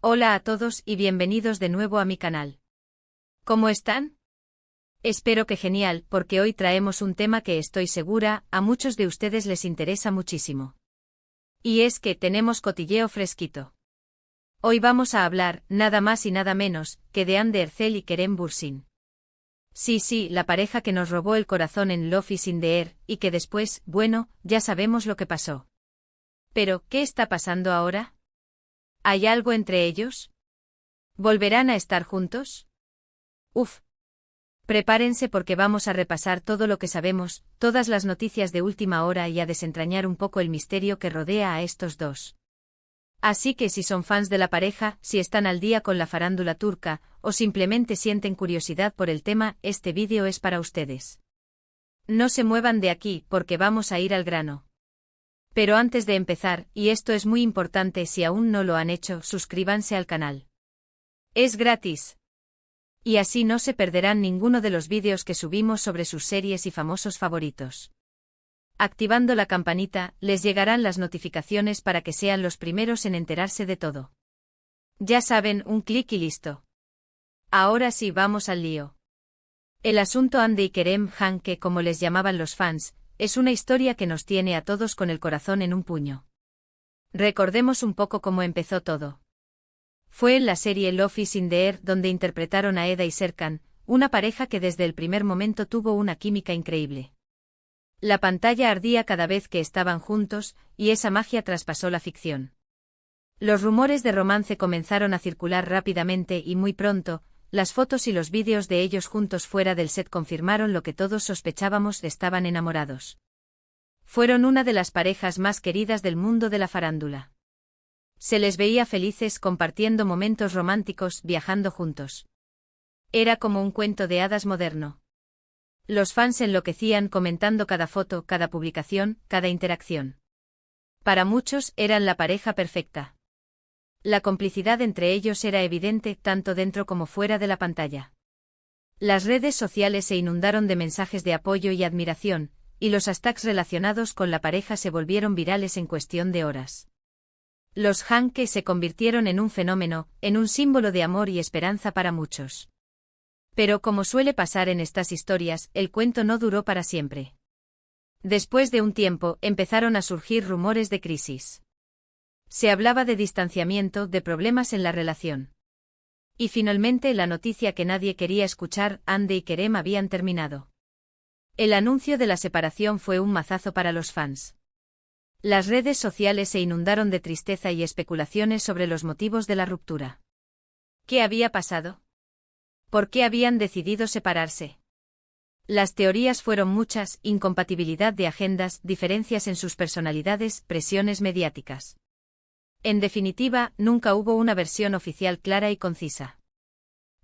Hola a todos y bienvenidos de nuevo a mi canal. ¿Cómo están? Espero que genial, porque hoy traemos un tema que estoy segura, a muchos de ustedes les interesa muchísimo. Y es que tenemos cotilleo fresquito. Hoy vamos a hablar, nada más y nada menos, que de Hande Erçel y Kerem Bürsin. Sí, la pareja que nos robó el corazón en Love is in the Air, y que después, bueno, ya sabemos lo que pasó. Pero, ¿qué está pasando ahora? ¿Hay algo entre ellos? ¿Volverán a estar juntos? Uf. Prepárense porque vamos a repasar todo lo que sabemos, todas las noticias de última hora y a desentrañar un poco el misterio que rodea a estos dos. Así que si son fans de la pareja, si están al día con la farándula turca, o simplemente sienten curiosidad por el tema, este vídeo es para ustedes. No se muevan de aquí porque vamos a ir al grano. Pero antes de empezar, y esto es muy importante si aún no lo han hecho, suscríbanse al canal. Es gratis. Y así no se perderán ninguno de los vídeos que subimos sobre sus series y famosos favoritos. Activando la campanita, les llegarán las notificaciones para que sean los primeros en enterarse de todo. Ya saben, un clic y listo. Ahora sí vamos al lío. El asunto Hande y Kerem Hanke, como les llamaban los fans, es una historia que nos tiene a todos con el corazón en un puño. Recordemos un poco cómo empezó todo. Fue en la serie Love is in the Air donde interpretaron a Eda y Serkan, una pareja que desde el primer momento tuvo una química increíble. La pantalla ardía cada vez que estaban juntos, y esa magia traspasó la ficción. Los rumores de romance comenzaron a circular rápidamente y muy pronto, las fotos y los vídeos de ellos juntos fuera del set confirmaron lo que todos sospechábamos: estaban enamorados. Fueron una de las parejas más queridas del mundo de la farándula. Se les veía felices compartiendo momentos románticos, viajando juntos. Era como un cuento de hadas moderno. Los fans enloquecían comentando cada foto, cada publicación, cada interacción. Para muchos eran la pareja perfecta. La complicidad entre ellos era evidente tanto dentro como fuera de la pantalla. Las redes sociales se inundaron de mensajes de apoyo y admiración, y los hashtags relacionados con la pareja se volvieron virales en cuestión de horas. Los Hanke se convirtieron en un fenómeno, en un símbolo de amor y esperanza para muchos. Pero como suele pasar en estas historias, el cuento no duró para siempre. Después de un tiempo, empezaron a surgir rumores de crisis. Se hablaba de distanciamiento, de problemas en la relación. Y finalmente la noticia que nadie quería escuchar: Hande y Kerem habían terminado. El anuncio de la separación fue un mazazo para los fans. Las redes sociales se inundaron de tristeza y especulaciones sobre los motivos de la ruptura. ¿Qué había pasado? ¿Por qué habían decidido separarse? Las teorías fueron muchas: incompatibilidad de agendas, diferencias en sus personalidades, presiones mediáticas. En definitiva, nunca hubo una versión oficial clara y concisa.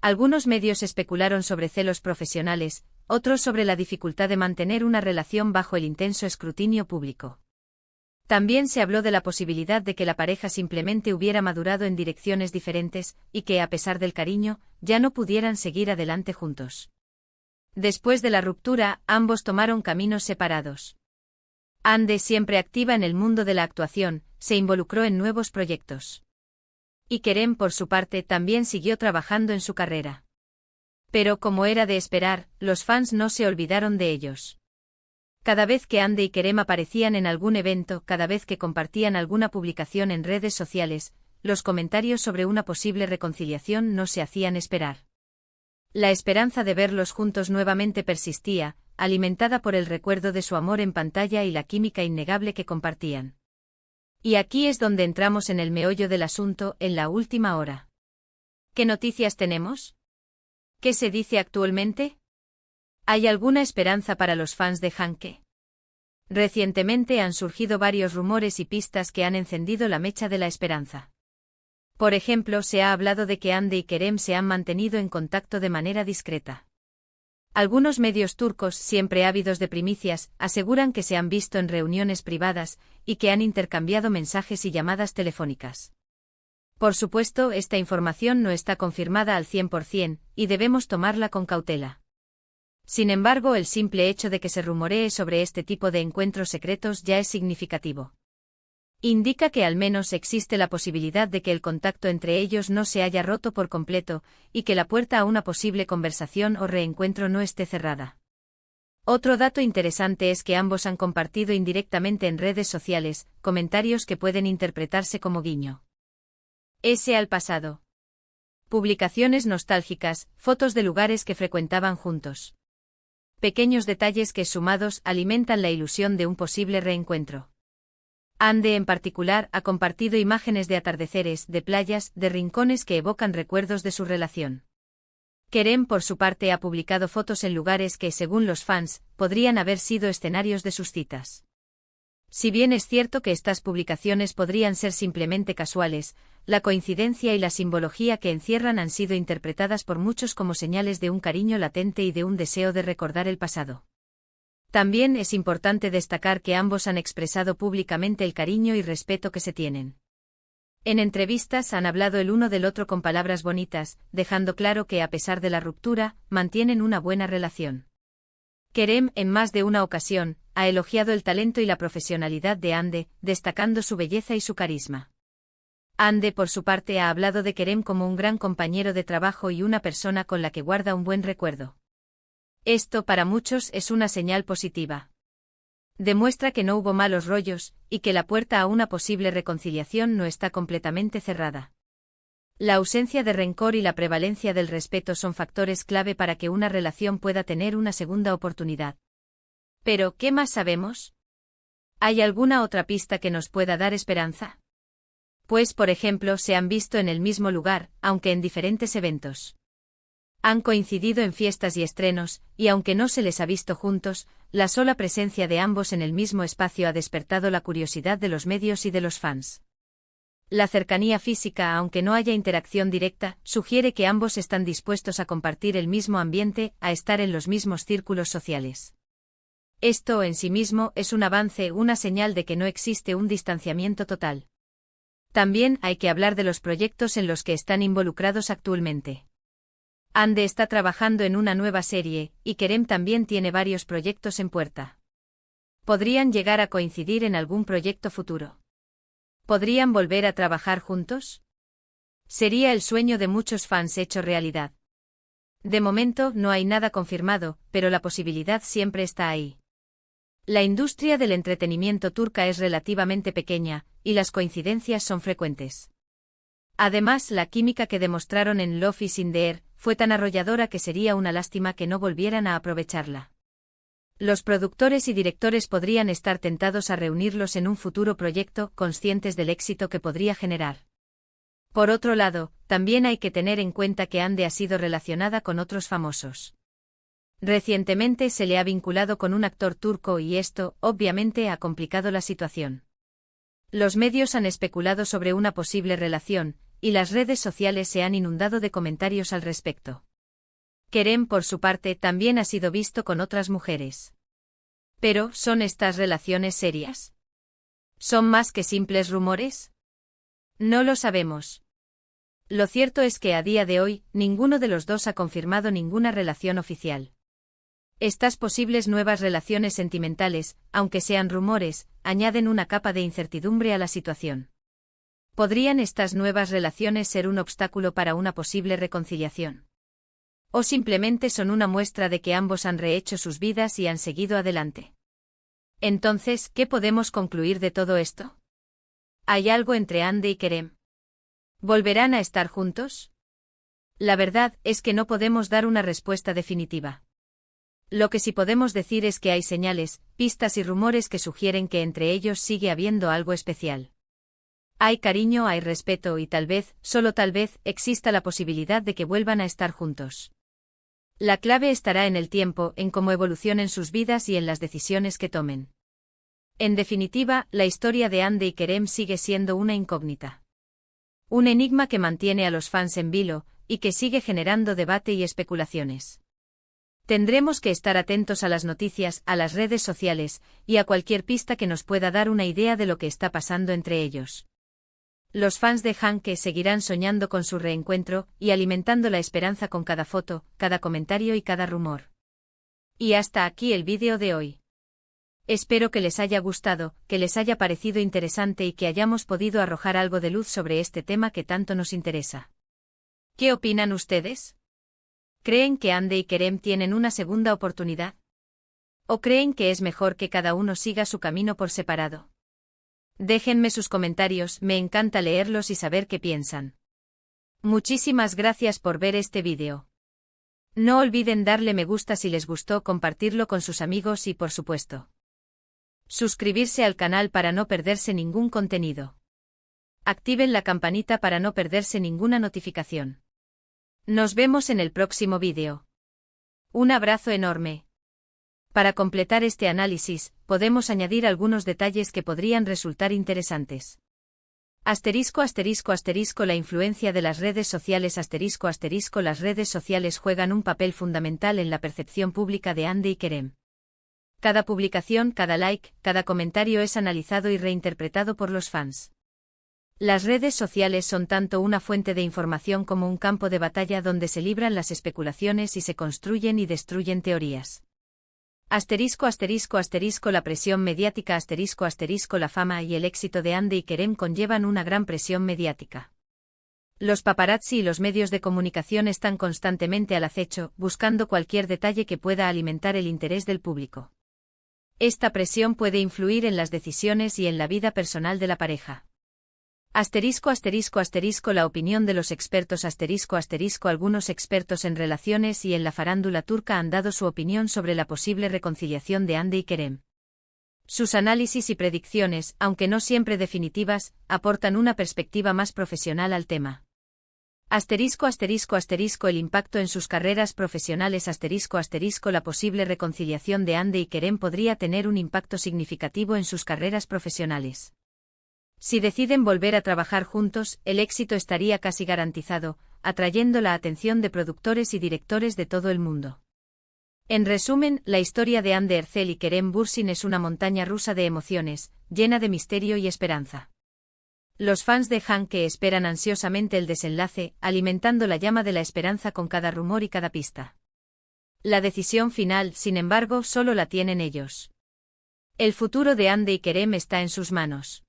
Algunos medios especularon sobre celos profesionales, otros sobre la dificultad de mantener una relación bajo el intenso escrutinio público. También se habló de la posibilidad de que la pareja simplemente hubiera madurado en direcciones diferentes, y que, a pesar del cariño, ya no pudieran seguir adelante juntos. Después de la ruptura, ambos tomaron caminos separados. Hande, siempre activa en el mundo de la actuación, se involucró en nuevos proyectos. Y Kerem, por su parte, también siguió trabajando en su carrera. Pero, como era de esperar, los fans no se olvidaron de ellos. Cada vez que Hande y Kerem aparecían en algún evento, cada vez que compartían alguna publicación en redes sociales, los comentarios sobre una posible reconciliación no se hacían esperar. La esperanza de verlos juntos nuevamente persistía, alimentada por el recuerdo de su amor en pantalla y la química innegable que compartían. Y aquí es donde entramos en el meollo del asunto, en la última hora. ¿Qué noticias tenemos? ¿Qué se dice actualmente? ¿Hay alguna esperanza para los fans de Hanke? Recientemente han surgido varios rumores y pistas que han encendido la mecha de la esperanza. Por ejemplo, se ha hablado de que Hande y Kerem se han mantenido en contacto de manera discreta. Algunos medios turcos, siempre ávidos de primicias, aseguran que se han visto en reuniones privadas, y que han intercambiado mensajes y llamadas telefónicas. Por supuesto, esta información no está confirmada al 100%, y debemos tomarla con cautela. Sin embargo, el simple hecho de que se rumoree sobre este tipo de encuentros secretos ya es significativo. Indica que al menos existe la posibilidad de que el contacto entre ellos no se haya roto por completo, y que la puerta a una posible conversación o reencuentro no esté cerrada. Otro dato interesante es que ambos han compartido indirectamente en redes sociales comentarios que pueden interpretarse como guiño. S al pasado. Publicaciones nostálgicas, fotos de lugares que frecuentaban juntos. Pequeños detalles que sumados alimentan la ilusión de un posible reencuentro. Ande en particular ha compartido imágenes de atardeceres, de playas, de rincones que evocan recuerdos de su relación. Kerem por su parte ha publicado fotos en lugares que, según los fans, podrían haber sido escenarios de sus citas. Si bien es cierto que estas publicaciones podrían ser simplemente casuales, la coincidencia y la simbología que encierran han sido interpretadas por muchos como señales de un cariño latente y de un deseo de recordar el pasado. También es importante destacar que ambos han expresado públicamente el cariño y respeto que se tienen. En entrevistas han hablado el uno del otro con palabras bonitas, dejando claro que a pesar de la ruptura, mantienen una buena relación. Kerem, en más de una ocasión, ha elogiado el talento y la profesionalidad de Hande, destacando su belleza y su carisma. Hande por su parte ha hablado de Kerem como un gran compañero de trabajo y una persona con la que guarda un buen recuerdo. Esto para muchos es una señal positiva. Demuestra que no hubo malos rollos, y que la puerta a una posible reconciliación no está completamente cerrada. La ausencia de rencor y la prevalencia del respeto son factores clave para que una relación pueda tener una segunda oportunidad. Pero, ¿qué más sabemos? ¿Hay alguna otra pista que nos pueda dar esperanza? Pues, por ejemplo, se han visto en el mismo lugar, aunque en diferentes eventos. Han coincidido en fiestas y estrenos, y aunque no se les ha visto juntos, la sola presencia de ambos en el mismo espacio ha despertado la curiosidad de los medios y de los fans. La cercanía física, aunque no haya interacción directa, sugiere que ambos están dispuestos a compartir el mismo ambiente, a estar en los mismos círculos sociales. Esto en sí mismo es un avance, una señal de que no existe un distanciamiento total. También hay que hablar de los proyectos en los que están involucrados actualmente. Hande está trabajando en una nueva serie, y Kerem también tiene varios proyectos en puerta. ¿Podrían llegar a coincidir en algún proyecto futuro? ¿Podrían volver a trabajar juntos? Sería el sueño de muchos fans hecho realidad. De momento no hay nada confirmado, pero la posibilidad siempre está ahí. La industria del entretenimiento turca es relativamente pequeña, y las coincidencias son frecuentes. Además, la química que demostraron en Love is in the Air fue tan arrolladora que sería una lástima que no volvieran a aprovecharla. Los productores y directores podrían estar tentados a reunirlos en un futuro proyecto, conscientes del éxito que podría generar. Por otro lado, también hay que tener en cuenta que Hande ha sido relacionada con otros famosos. Recientemente se le ha vinculado con un actor turco y esto, obviamente, ha complicado la situación. Los medios han especulado sobre una posible relación, y las redes sociales se han inundado de comentarios al respecto. Kerem, por su parte, también ha sido visto con otras mujeres. Pero, ¿son estas relaciones serias? ¿Son más que simples rumores? No lo sabemos. Lo cierto es que a día de hoy, ninguno de los dos ha confirmado ninguna relación oficial. Estas posibles nuevas relaciones sentimentales, aunque sean rumores, añaden una capa de incertidumbre a la situación. ¿Podrían estas nuevas relaciones ser un obstáculo para una posible reconciliación? ¿O simplemente son una muestra de que ambos han rehecho sus vidas y han seguido adelante? Entonces, ¿qué podemos concluir de todo esto? ¿Hay algo entre Hande y Kerem? ¿Volverán a estar juntos? La verdad es que no podemos dar una respuesta definitiva. Lo que sí podemos decir es que hay señales, pistas y rumores que sugieren que entre ellos sigue habiendo algo especial. Hay cariño, hay respeto y tal vez, solo tal vez, exista la posibilidad de que vuelvan a estar juntos. La clave estará en el tiempo, en cómo evolucionen sus vidas y en las decisiones que tomen. En definitiva, la historia de Hande y Kerem sigue siendo una incógnita. Un enigma que mantiene a los fans en vilo, y que sigue generando debate y especulaciones. Tendremos que estar atentos a las noticias, a las redes sociales, y a cualquier pista que nos pueda dar una idea de lo que está pasando entre ellos. Los fans de Hanke seguirán soñando con su reencuentro, y alimentando la esperanza con cada foto, cada comentario y cada rumor. Y hasta aquí el vídeo de hoy. Espero que les haya gustado, que les haya parecido interesante y que hayamos podido arrojar algo de luz sobre este tema que tanto nos interesa. ¿Qué opinan ustedes? ¿Creen que Hande y Kerem tienen una segunda oportunidad? ¿O creen que es mejor que cada uno siga su camino por separado? Déjenme sus comentarios, me encanta leerlos y saber qué piensan. Muchísimas gracias por ver este vídeo. No olviden darle me gusta si les gustó, compartirlo con sus amigos y, por supuesto, suscribirse al canal para no perderse ningún contenido. Activen la campanita para no perderse ninguna notificación. Nos vemos en el próximo vídeo. Un abrazo enorme. Para completar este análisis, podemos añadir algunos detalles que podrían resultar interesantes. Asterisco asterisco asterisco la influencia de las redes sociales asterisco asterisco las redes sociales juegan un papel fundamental en la percepción pública de Hande y Kerem. Cada publicación, cada like, cada comentario es analizado y reinterpretado por los fans. Las redes sociales son tanto una fuente de información como un campo de batalla donde se libran las especulaciones y se construyen y destruyen teorías. Asterisco asterisco asterisco la presión mediática asterisco asterisco la fama y el éxito de Hande y Kerem conllevan una gran presión mediática. Los paparazzi y los medios de comunicación están constantemente al acecho, buscando cualquier detalle que pueda alimentar el interés del público. Esta presión puede influir en las decisiones y en la vida personal de la pareja. Asterisco asterisco asterisco la opinión de los expertos asterisco asterisco algunos expertos en relaciones y en la farándula turca han dado su opinión sobre la posible reconciliación de Hande y Kerem. Sus análisis y predicciones, aunque no siempre definitivas, aportan una perspectiva más profesional al tema. Asterisco asterisco asterisco el impacto en sus carreras profesionales asterisco asterisco la posible reconciliación de Hande y Kerem podría tener un impacto significativo en sus carreras profesionales. Si deciden volver a trabajar juntos, el éxito estaría casi garantizado, atrayendo la atención de productores y directores de todo el mundo. En resumen, la historia de Hande Erçel y Kerem Bürsin es una montaña rusa de emociones, llena de misterio y esperanza. Los fans de Hande esperan ansiosamente el desenlace, alimentando la llama de la esperanza con cada rumor y cada pista. La decisión final, sin embargo, solo la tienen ellos. El futuro de Hande y Kerem está en sus manos.